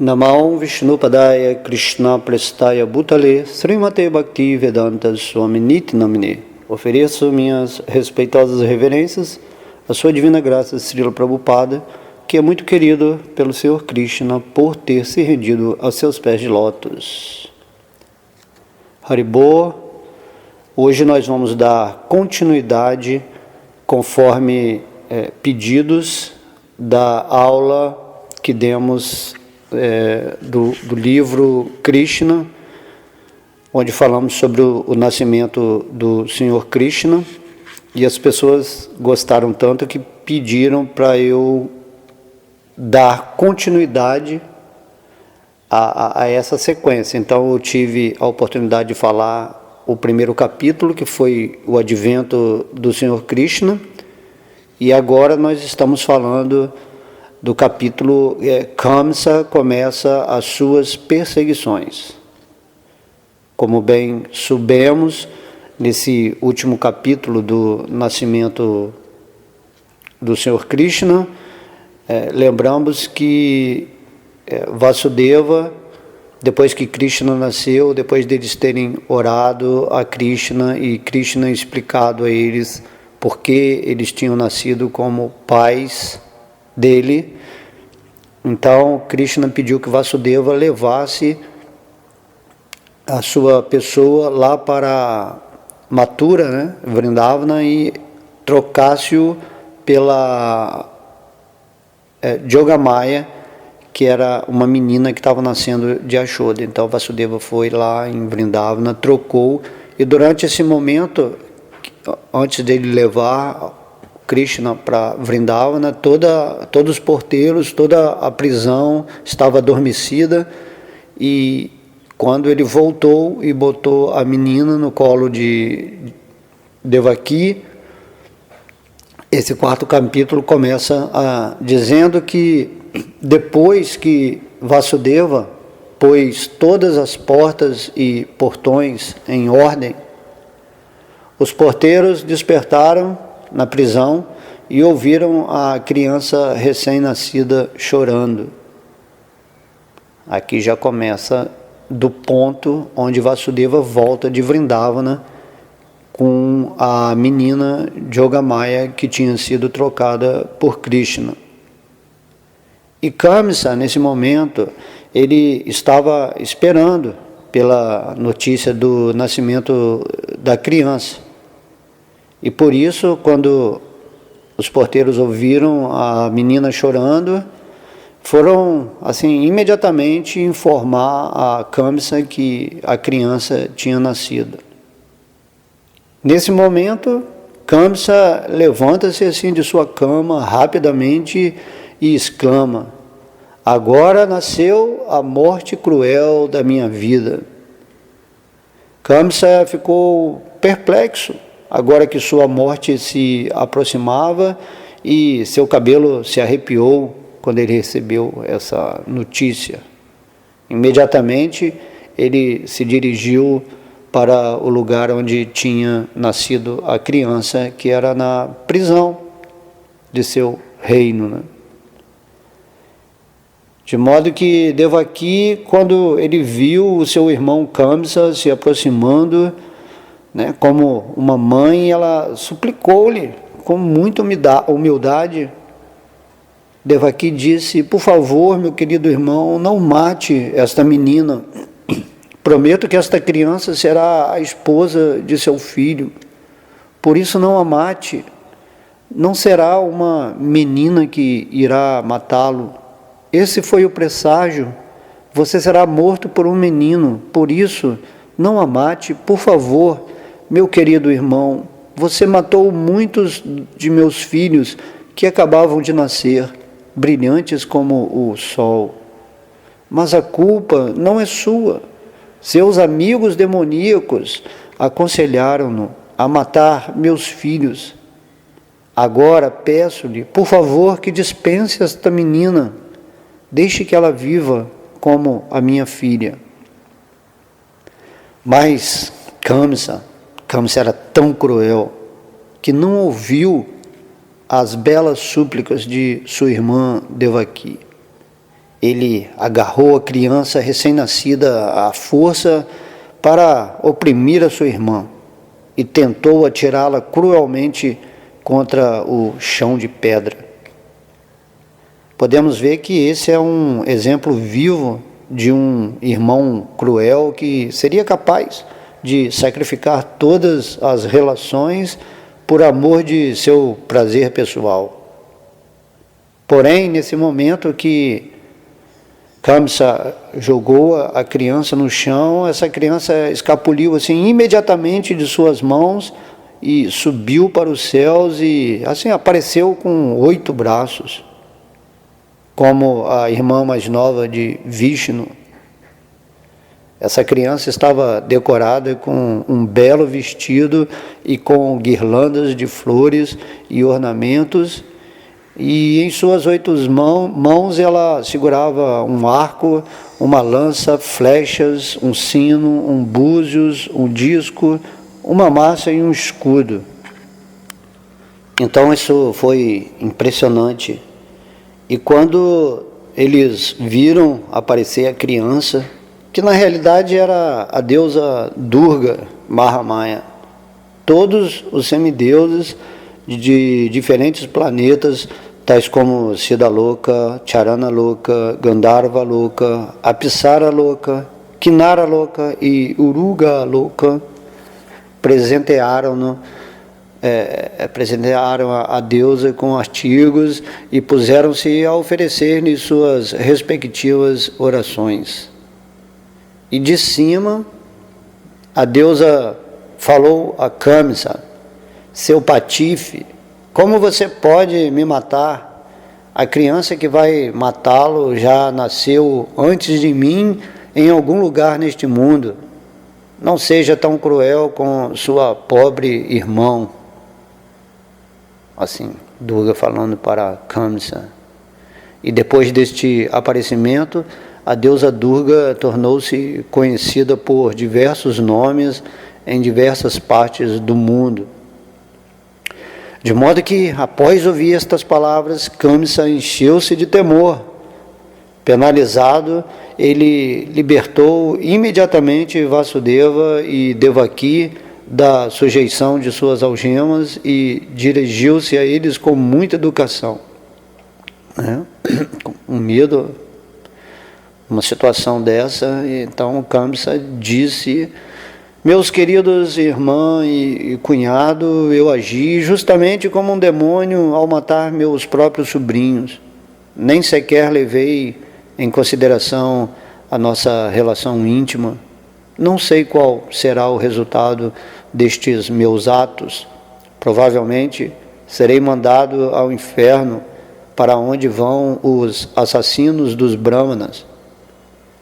Namah Vishnupadaya Krishna Prestaya Bhutale Srimate Bhakti Vedanta Swami Niti Namine. Ofereço minhas respeitosas reverências à sua divina graça Srila Prabhupada, que é muito querido pelo Senhor Krishna por ter se rendido aos seus pés de lótus. Haribô, hoje nós vamos dar continuidade, conforme pedidos, da aula que demos do livro Krishna, onde falamos sobre o nascimento do Senhor Krishna, e as pessoas gostaram tanto que pediram para eu dar continuidade a essa sequência. Então eu tive a oportunidade de falar o primeiro capítulo, que foi o advento do Senhor Krishna, e agora nós estamos falando do capítulo Kamsa começa as suas perseguições. Como bem soubemos, nesse último capítulo do nascimento do Senhor Krishna, lembramos que Vasudeva, depois que Krishna nasceu, depois deles terem orado a Krishna e Krishna explicado a eles por que eles tinham nascido como pais dele, então Krishna pediu que Vasudeva levasse a sua pessoa lá para Mathura, Vrindavana, e trocasse-o pela Jogamaya, que era uma menina que estava nascendo de Yashoda. Então Vasudeva foi lá em Vrindavana, trocou, e durante esse momento, antes dele levar Krishna para Vrindavana, todos os porteiros, toda a prisão estava adormecida, e quando ele voltou e botou a menina no colo de Devaki, esse quarto capítulo começa dizendo que depois que Vasudeva pôs todas as portas e portões em ordem, os porteiros despertaram na prisão e ouviram a criança recém-nascida chorando. Aqui já começa do ponto onde Vasudeva volta de Vrindavana com a menina Jogamaya que tinha sido trocada por Krishna. E Kamsa, nesse momento, ele estava esperando pela notícia do nascimento da criança. E por isso, quando os porteiros ouviram a menina chorando, foram, assim, imediatamente informar a Kamsa que a criança tinha nascido. Nesse momento, Kamsa levanta-se assim de sua cama rapidamente e exclama: agora nasceu a morte cruel da minha vida. Kamsa ficou perplexo, agora que sua morte se aproximava, e seu cabelo se arrepiou quando ele recebeu essa notícia. Imediatamente ele se dirigiu para o lugar onde tinha nascido a criança, que era na prisão de seu reino, De modo que Devaki, quando ele viu o seu irmão Kamsa se aproximando, como uma mãe, ela suplicou-lhe com muita humildade. Devaki disse: por favor, meu querido irmão, não mate esta menina. Prometo que esta criança será a esposa de seu filho. Por isso não a mate. Não será uma menina que irá matá-lo. Esse foi o presságio. Você será morto por um menino. Por isso, não a mate, por favor, meu querido irmão. Você matou muitos de meus filhos que acabavam de nascer, brilhantes como o sol. Mas a culpa não é sua. Seus amigos demoníacos aconselharam-no a matar meus filhos. Agora peço-lhe, por favor, que dispense esta menina. Deixe que ela viva como a minha filha. Mas Kamsa era tão cruel que não ouviu as belas súplicas de sua irmã Devaki. Ele agarrou a criança recém-nascida à força para oprimir a sua irmã e tentou atirá-la cruelmente contra o chão de pedra. Podemos ver que esse é um exemplo vivo de um irmão cruel que seria capaz de sacrificar todas as relações por amor de seu prazer pessoal. Porém, nesse momento que Kamsa jogou a criança no chão, essa criança escapuliu assim imediatamente de suas mãos e subiu para os céus e assim apareceu com 8 braços, como a irmã mais nova de Vishnu. Essa criança estava decorada com um belo vestido e com guirlandas de flores e ornamentos, e em suas 8 mãos ela segurava um arco, uma lança, flechas, um sino, um búzios, um disco, uma massa e um escudo. Então isso foi impressionante. E quando eles viram aparecer a criança, que na realidade era a deusa Durga Mahamaya, todos os semideuses de diferentes planetas, tais como Siddhaloka, Charanaloka, Gandharvaloka, Apsaraloka, Kinnaraloka e Urugaloka, presentearam a deusa com artigos e puseram-se a oferecer-lhe suas respectivas orações. E de cima, a deusa falou a Kamsa: seu patife, como você pode me matar? A criança que vai matá-lo já nasceu antes de mim em algum lugar neste mundo. Não seja tão cruel com sua pobre irmã. Assim, Durga falando para Kamsa. E depois deste aparecimento, a deusa Durga tornou-se conhecida por diversos nomes em diversas partes do mundo. De modo que, após ouvir estas palavras, Kamsa encheu-se de temor. Penalizado, ele libertou imediatamente Vasudeva e Devaki da sujeição de suas algemas e dirigiu-se a eles com muita educação. Com medo, uma situação dessa, então Kamsa disse: meus queridos irmã e cunhado, eu agi justamente como um demônio ao matar meus próprios sobrinhos. Nem sequer levei em consideração a nossa relação íntima. Não sei qual será o resultado destes meus atos. Provavelmente serei mandado ao inferno, para onde vão os assassinos dos brahmanas.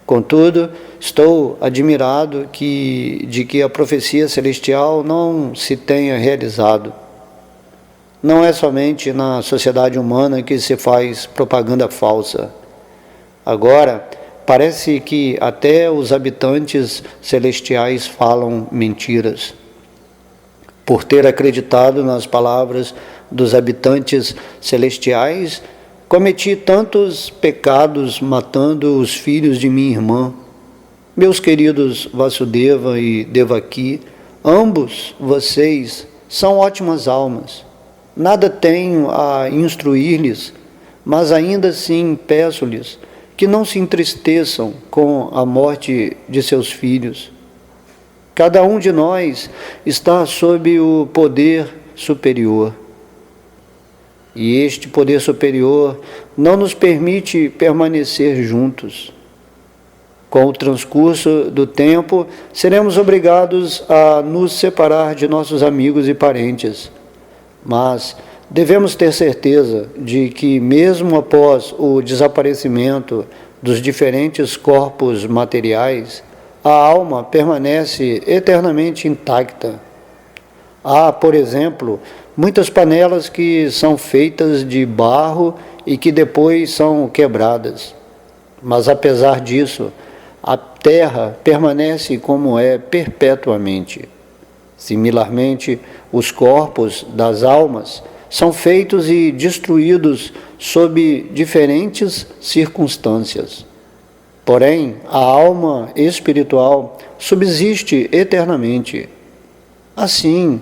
Contudo, estou admirado de que a profecia celestial não se tenha realizado. Não é somente na sociedade humana que se faz propaganda falsa. Agora, parece que até os habitantes celestiais falam mentiras. Por ter acreditado nas palavras dos habitantes celestiais, cometi tantos pecados matando os filhos de minha irmã. Meus queridos Vasudeva e Devaki, ambos vocês são ótimas almas. Nada tenho a instruir-lhes, mas ainda assim peço-lhes que não se entristeçam com a morte de seus filhos. Cada um de nós está sob o poder superior. E este poder superior não nos permite permanecer juntos. Com o transcurso do tempo, seremos obrigados a nos separar de nossos amigos e parentes. Mas devemos ter certeza de que, mesmo após o desaparecimento dos diferentes corpos materiais, a alma permanece eternamente intacta. Há, por exemplo, muitas panelas que são feitas de barro e que depois são quebradas. Mas, apesar disso, a terra permanece como é perpetuamente. Similarmente, os corpos das almas são feitos e destruídos sob diferentes circunstâncias. Porém, a alma espiritual subsiste eternamente. Assim,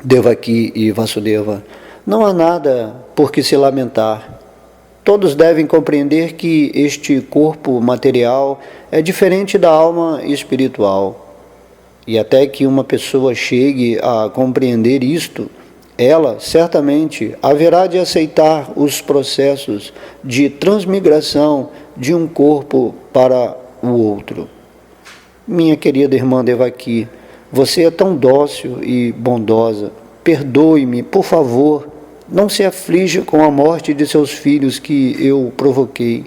Devaki e Vasudeva, não há nada por que se lamentar. Todos devem compreender que este corpo material é diferente da alma espiritual. E até que uma pessoa chegue a compreender isto, ela certamente haverá de aceitar os processos de transmigração de um corpo para o outro. Minha querida irmã Devaki, você é tão dócil e bondosa. Perdoe-me, por favor. Não se aflige com a morte de seus filhos que eu provoquei.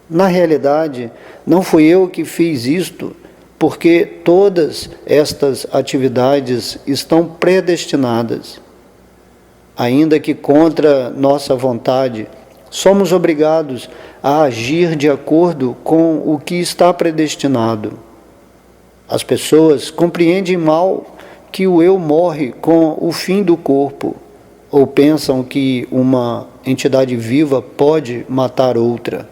Na realidade, não fui eu que fiz isto, porque todas estas atividades estão predestinadas. Ainda que contra nossa vontade, somos obrigados a agir de acordo com o que está predestinado. As pessoas compreendem mal que o eu morre com o fim do corpo, ou pensam que uma entidade viva pode matar outra.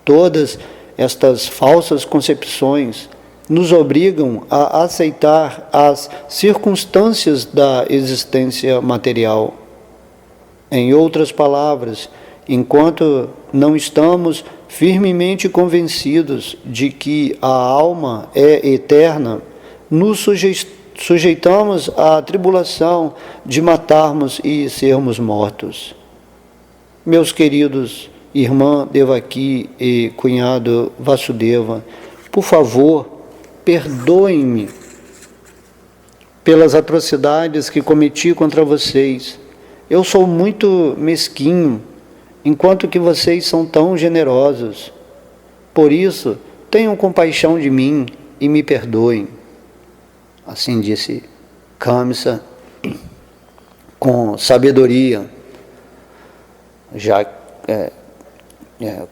Todas estas falsas concepções nos obrigam a aceitar as circunstâncias da existência material. Em outras palavras, enquanto não estamos firmemente convencidos de que a alma é eterna, nos sujeitamos à tribulação de matarmos e sermos mortos. Meus queridos irmã Devaki e cunhado Vasudeva, por favor, perdoem-me pelas atrocidades que cometi contra vocês. Eu sou muito mesquinho, enquanto que vocês são tão generosos. Por isso, tenham compaixão de mim e me perdoem. Assim disse Kamsa, com sabedoria, já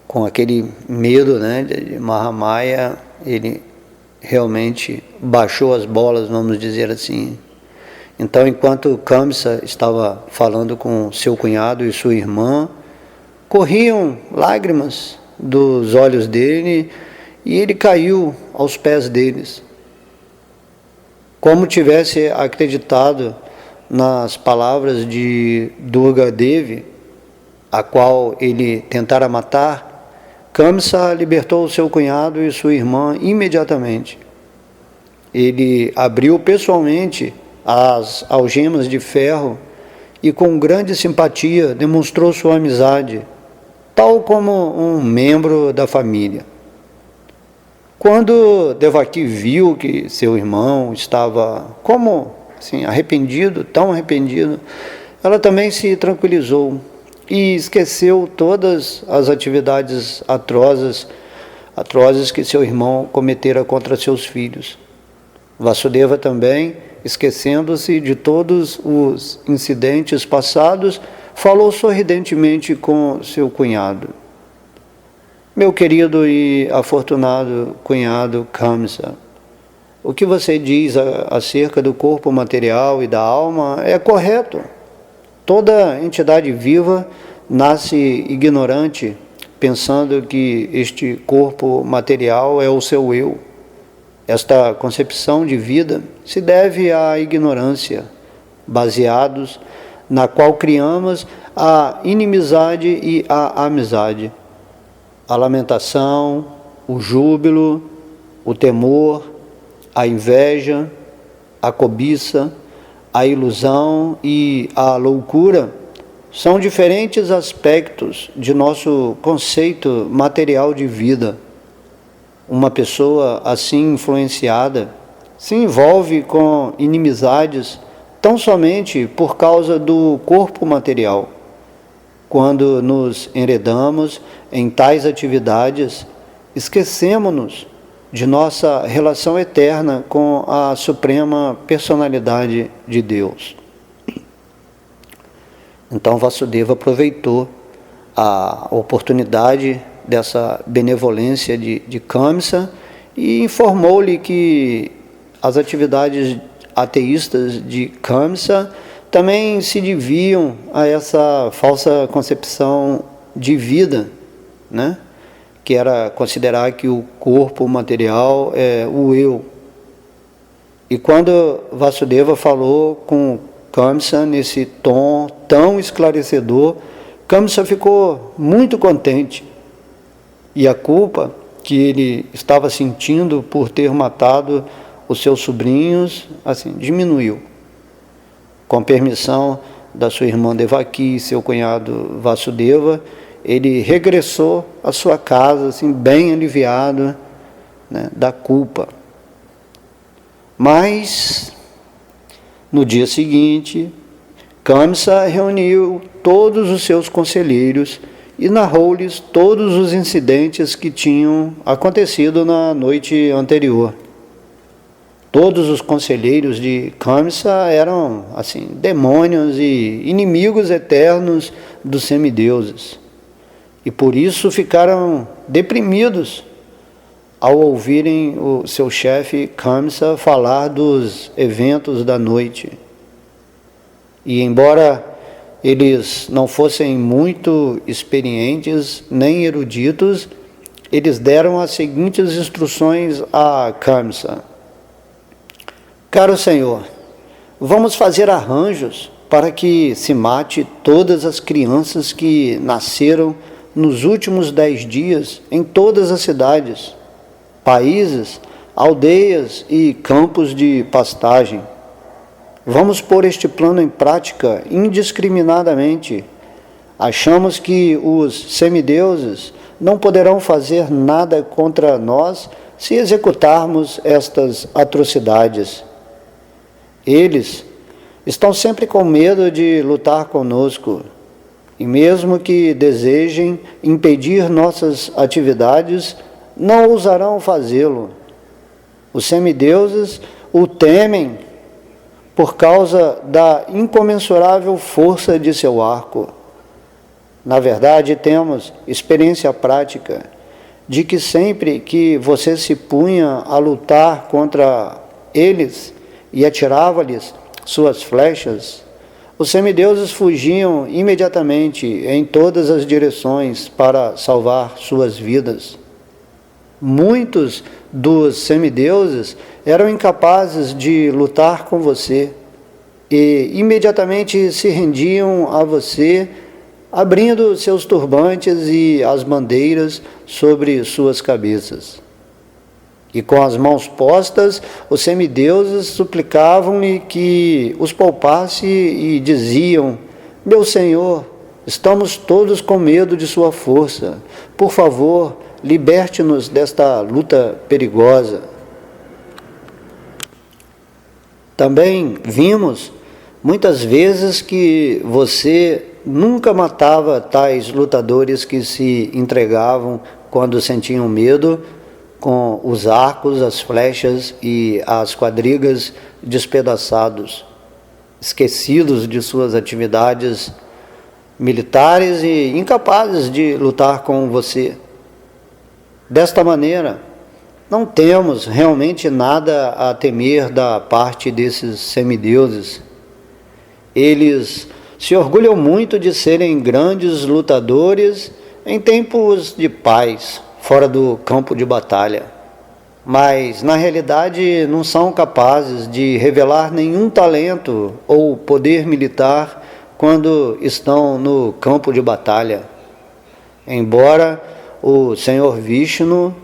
com aquele medo, né, de Mahamaya, ele realmente baixou as bolas, vamos dizer assim. Então, enquanto Kamsa estava falando com seu cunhado e sua irmã, corriam lágrimas dos olhos dele e ele caiu aos pés deles, como tivesse acreditado nas palavras de Durga Devi, a qual ele tentara matar. Kamsa libertou seu cunhado e sua irmã imediatamente. Ele abriu pessoalmente as algemas de ferro e com grande simpatia demonstrou sua amizade, tal como um membro da família. Quando Devaki viu que seu irmão estava arrependido, tão arrependido, ela também se tranquilizou e esqueceu todas as atividades atrozes que seu irmão cometera contra seus filhos. Vasudeva também, esquecendo-se de todos os incidentes passados, falou sorridentemente com seu cunhado. Meu querido e afortunado cunhado Kamsa, o que você diz acerca do corpo material e da alma é correto. Toda entidade viva nasce ignorante, pensando que este corpo material é o seu eu. Esta concepção de vida se deve à ignorância, baseados na qual criamos a inimizade e a amizade, a lamentação, o júbilo, o temor, a inveja, a cobiça, a ilusão e a loucura são diferentes aspectos de nosso conceito material de vida. Uma pessoa assim influenciada se envolve com inimizades tão somente por causa do corpo material. Quando nos enredamos em tais atividades, esquecemos-nos de nossa relação eterna com a Suprema Personalidade de Deus. Então Vasudeva aproveitou a oportunidade dessa benevolência de Kamsa e informou-lhe que as atividades ateístas de Kamsa também se desviam a essa falsa concepção de vida, né? Que era considerar que o corpo material é o eu. E quando Vasudeva falou com Kamsa nesse tom tão esclarecedor, Kamsa ficou muito contente. E a culpa que ele estava sentindo por ter matado os seus sobrinhos, assim, diminuiu. Com permissão da sua irmã Devaki e seu cunhado Vasudeva, ele regressou à sua casa, assim, bem aliviado, né, da culpa. Mas, no dia seguinte, Kamsa reuniu todos os seus conselheiros e narrou-lhes todos os incidentes que tinham acontecido na noite anterior. Todos os conselheiros de Kamsa eram, assim, demônios e inimigos eternos dos semideuses. E por isso ficaram deprimidos ao ouvirem o seu chefe Kamsa falar dos eventos da noite. E embora eles não fossem muito experientes nem eruditos, eles deram as seguintes instruções a Kamsa: caro Senhor, vamos fazer arranjos para que se mate todas as crianças que nasceram nos últimos 10 dias em todas as cidades, países, aldeias e campos de pastagem. Vamos pôr este plano em prática indiscriminadamente. Achamos que os semideuses não poderão fazer nada contra nós se executarmos estas atrocidades. Eles estão sempre com medo de lutar conosco, e mesmo que desejem impedir nossas atividades, não ousarão fazê-lo. Os semideuses o temem por causa da incomensurável força de seu arco. Na verdade, temos experiência prática de que sempre que você se punha a lutar contra eles e atirava-lhes suas flechas, os semideuses fugiam imediatamente em todas as direções para salvar suas vidas. Muitos dos semideuses eram incapazes de lutar com você e imediatamente se rendiam a você, abrindo seus turbantes e as bandeiras sobre suas cabeças. E com as mãos postas, os semideuses suplicavam-lhe que os poupasse e diziam: meu Senhor, estamos todos com medo de sua força. Por favor, liberte-nos desta luta perigosa. Também vimos muitas vezes que você nunca matava tais lutadores que se entregavam quando sentiam medo, com os arcos, as flechas e as quadrigas despedaçados, esquecidos de suas atividades militares e incapazes de lutar com você. Desta maneira, não temos realmente nada a temer da parte desses semideuses. Eles se orgulham muito de serem grandes lutadores em tempos de paz, fora do campo de batalha, mas na realidade não são capazes de revelar nenhum talento ou poder militar quando estão no campo de batalha. Embora o Senhor Vishnu,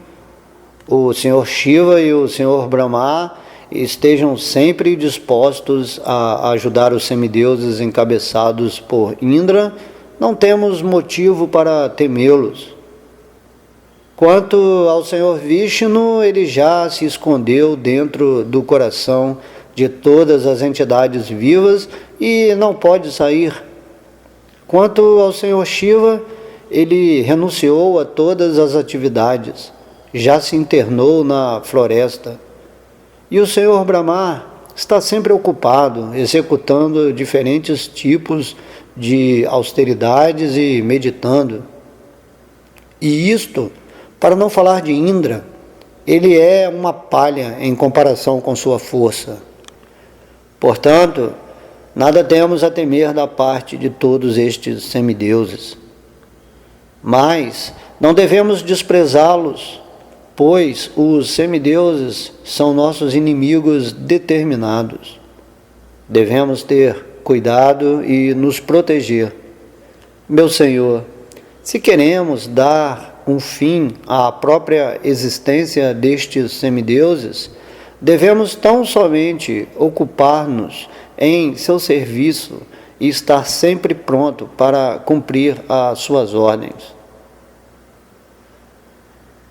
o Senhor Shiva e o Senhor Brahma estejam sempre dispostos a ajudar os semideuses encabeçados por Indra, não temos motivo para temê-los. Quanto ao Senhor Vishnu, ele já se escondeu dentro do coração de todas as entidades vivas e não pode sair. Quanto ao Senhor Shiva, ele renunciou a todas as atividades, já se internou na floresta. E o Senhor Brahma está sempre ocupado, executando diferentes tipos de austeridades e meditando. E isto, para não falar de Indra, ele é uma palha em comparação com sua força. Portanto, nada temos a temer da parte de todos estes semideuses. Mas não devemos desprezá-los, pois os semideuses são nossos inimigos determinados. Devemos ter cuidado e nos proteger. Meu Senhor, se queremos dar um fim à própria existência destes semideuses, devemos tão somente ocupar-nos em seu serviço e estar sempre pronto para cumprir as suas ordens.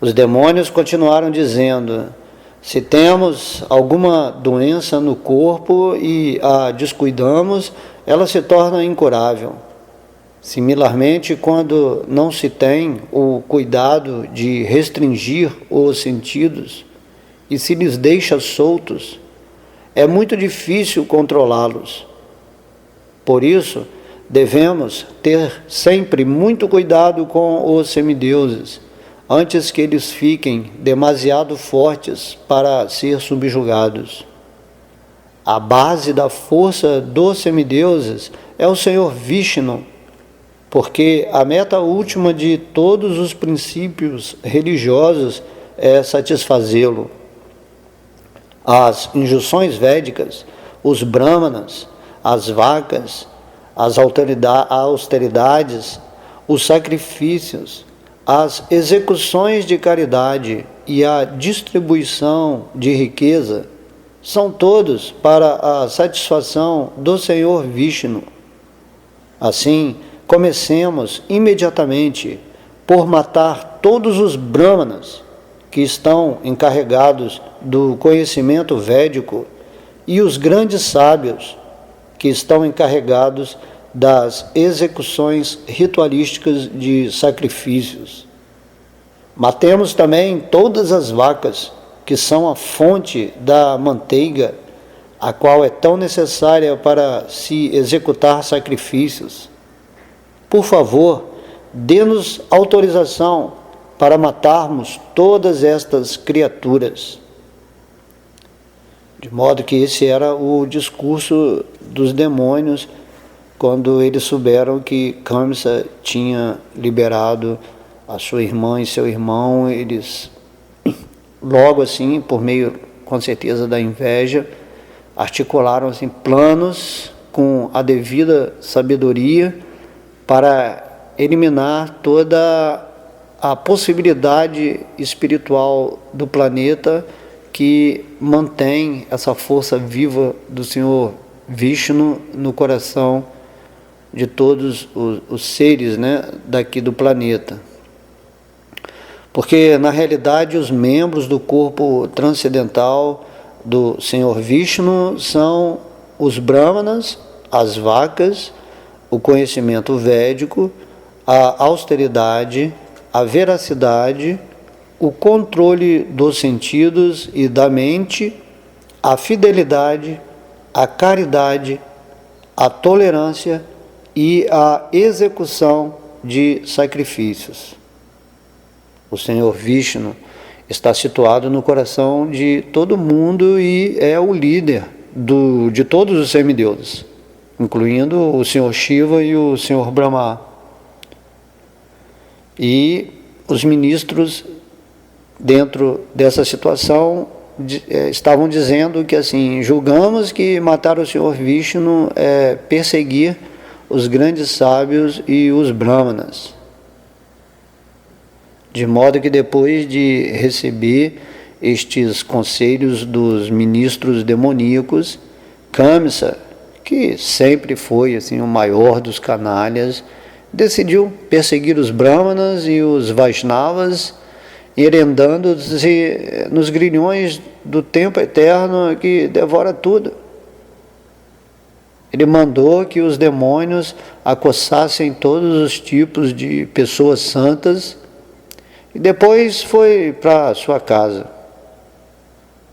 Os demônios continuaram dizendo: se temos alguma doença no corpo e a descuidamos, ela se torna incurável. Similarmente, quando não se tem o cuidado de restringir os sentidos e se lhes deixa soltos, é muito difícil controlá-los. Por isso, devemos ter sempre muito cuidado com os semideuses, antes que eles fiquem demasiado fortes para ser subjugados. A base da força dos semideuses é o Senhor Vishnu, porque a meta última de todos os princípios religiosos é satisfazê-lo. As injunções védicas, os brahmanas, as vacas, as austeridades, os sacrifícios, as execuções de caridade e a distribuição de riqueza são todos para a satisfação do Senhor Vishnu. Assim, comecemos imediatamente por matar todos os brahmanas que estão encarregados do conhecimento védico e os grandes sábios que estão encarregados das execuções ritualísticas de sacrifícios. Matemos também todas as vacas, que são a fonte da manteiga, a qual é tão necessária para se executar sacrifícios. Por favor, dê-nos autorização para matarmos todas estas criaturas. De modo que esse era o discurso dos demônios quando eles souberam que Kamsa tinha liberado a sua irmã e seu irmão. Eles, logo assim, por meio, com certeza, da inveja, articularam assim, planos com a devida sabedoria para eliminar toda a possibilidade espiritual do planeta que mantém essa força viva do Senhor Vishnu no coração de todos os seres, né, daqui do planeta. Porque, na realidade, os membros do corpo transcendental do Senhor Vishnu são os brahmanas, as vacas, o conhecimento védico, a austeridade, a veracidade, o controle dos sentidos e da mente, a fidelidade, a caridade, a tolerância e a execução de sacrifícios. O Senhor Vishnu está situado no coração de todo mundo e é o líder de todos os semideuses, incluindo o Senhor Shiva e o Senhor Brahma. E os ministros, dentro dessa situação, estavam dizendo que, assim, julgamos que matar o Senhor Vishnu é perseguir os grandes sábios e os brahmanas. De modo que, depois de receber estes conselhos dos ministros demoníacos, Kamsa, que sempre foi assim, o maior dos canalhas, decidiu perseguir os brahmanas e os Vaishnavas, herendando-se nos grilhões do tempo eterno que devora tudo. Ele mandou que os demônios acossassem todos os tipos de pessoas santas e depois foi para sua casa.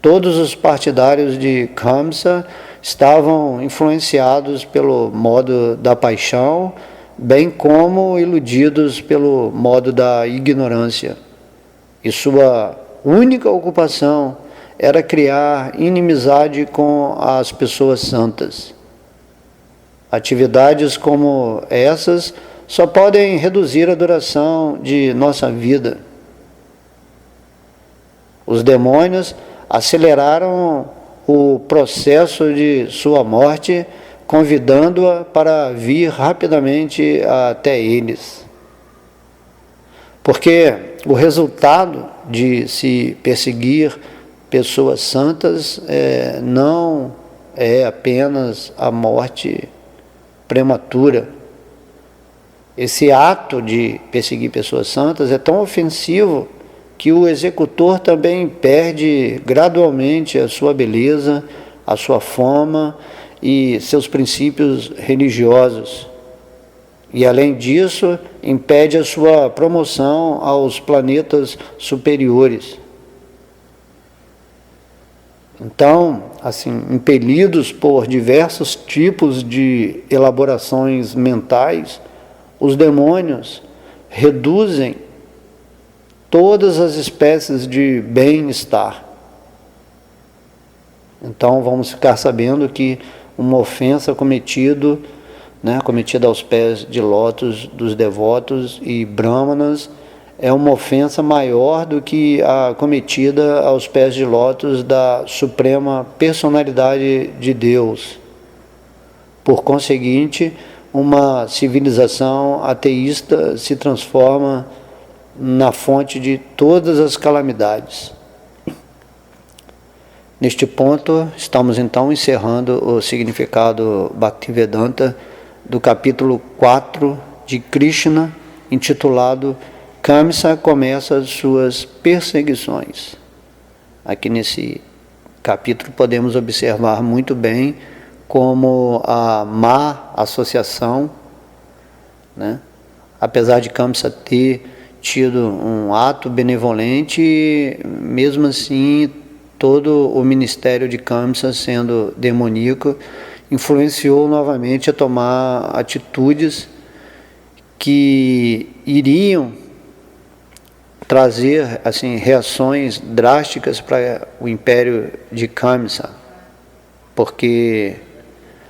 Todos os partidários de Kamsa estavam influenciados pelo modo da paixão, bem como iludidos pelo modo da ignorância. E sua única ocupação era criar inimizade com as pessoas santas. Atividades como essas só podem reduzir a duração de nossa vida. Os demônios aceleraram o processo de sua morte, convidando-a para vir rapidamente até eles. Porque o resultado de se perseguir pessoas santas não é apenas a morte prematura. Esse ato de perseguir pessoas santas é tão ofensivo que o executor também perde gradualmente a sua beleza, a sua fama e seus princípios religiosos. E, além disso, impede a sua promoção aos planetas superiores. Então, assim, impelidos por diversos tipos de elaborações mentais, os demônios reduzem todas as espécies de bem-estar. Então, vamos ficar sabendo que uma ofensa cometida aos pés de lótus dos devotos e brahmanas é uma ofensa maior do que a cometida aos pés de lótus da Suprema Personalidade de Deus. Por conseguinte, uma civilização ateísta se transforma na fonte de todas as calamidades. Neste ponto, estamos então encerrando o significado Bhaktivedanta do capítulo 4 de Krishna, intitulado Kamsa começa as suas perseguições. Aqui nesse capítulo podemos observar muito bem como a má associação, apesar de Kamsa ter tido um ato benevolente, mesmo assim todo o ministério de Kamsa, sendo demoníaco, influenciou novamente a tomar atitudes que iriam trazer assim reações drásticas para o império de Kamsa, porque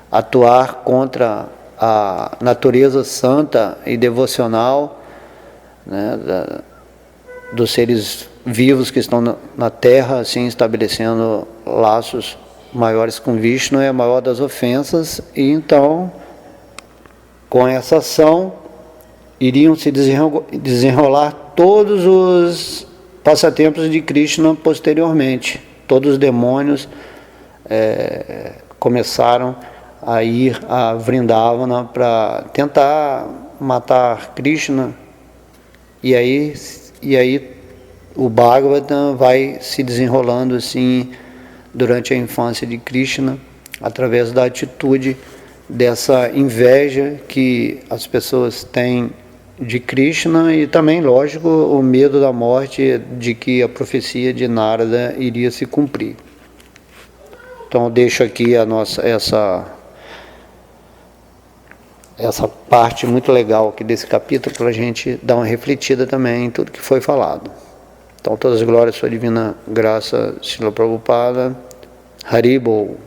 atuar contra a natureza santa e devocional dos seres vivos que estão na Terra, assim estabelecendo laços maiores com Vishnu, é a maior das ofensas. E então, com essa ação, iriam se desenrolar todos os passatempos de Krishna posteriormente. Todos os demônios começaram a ir a Vrindavana para tentar matar Krishna, e aí o Bhagavatam vai se desenrolando assim durante a infância de Krishna, através da atitude dessa inveja que as pessoas têm de Krishna, e também, lógico, o medo da morte, de que a profecia de Narada iria se cumprir. Então eu deixo aqui essa parte muito legal aqui desse capítulo para a gente dar uma refletida também em tudo que foi falado. Então todas as glórias à sua divina graça, Srila Prabhupada, Haribol.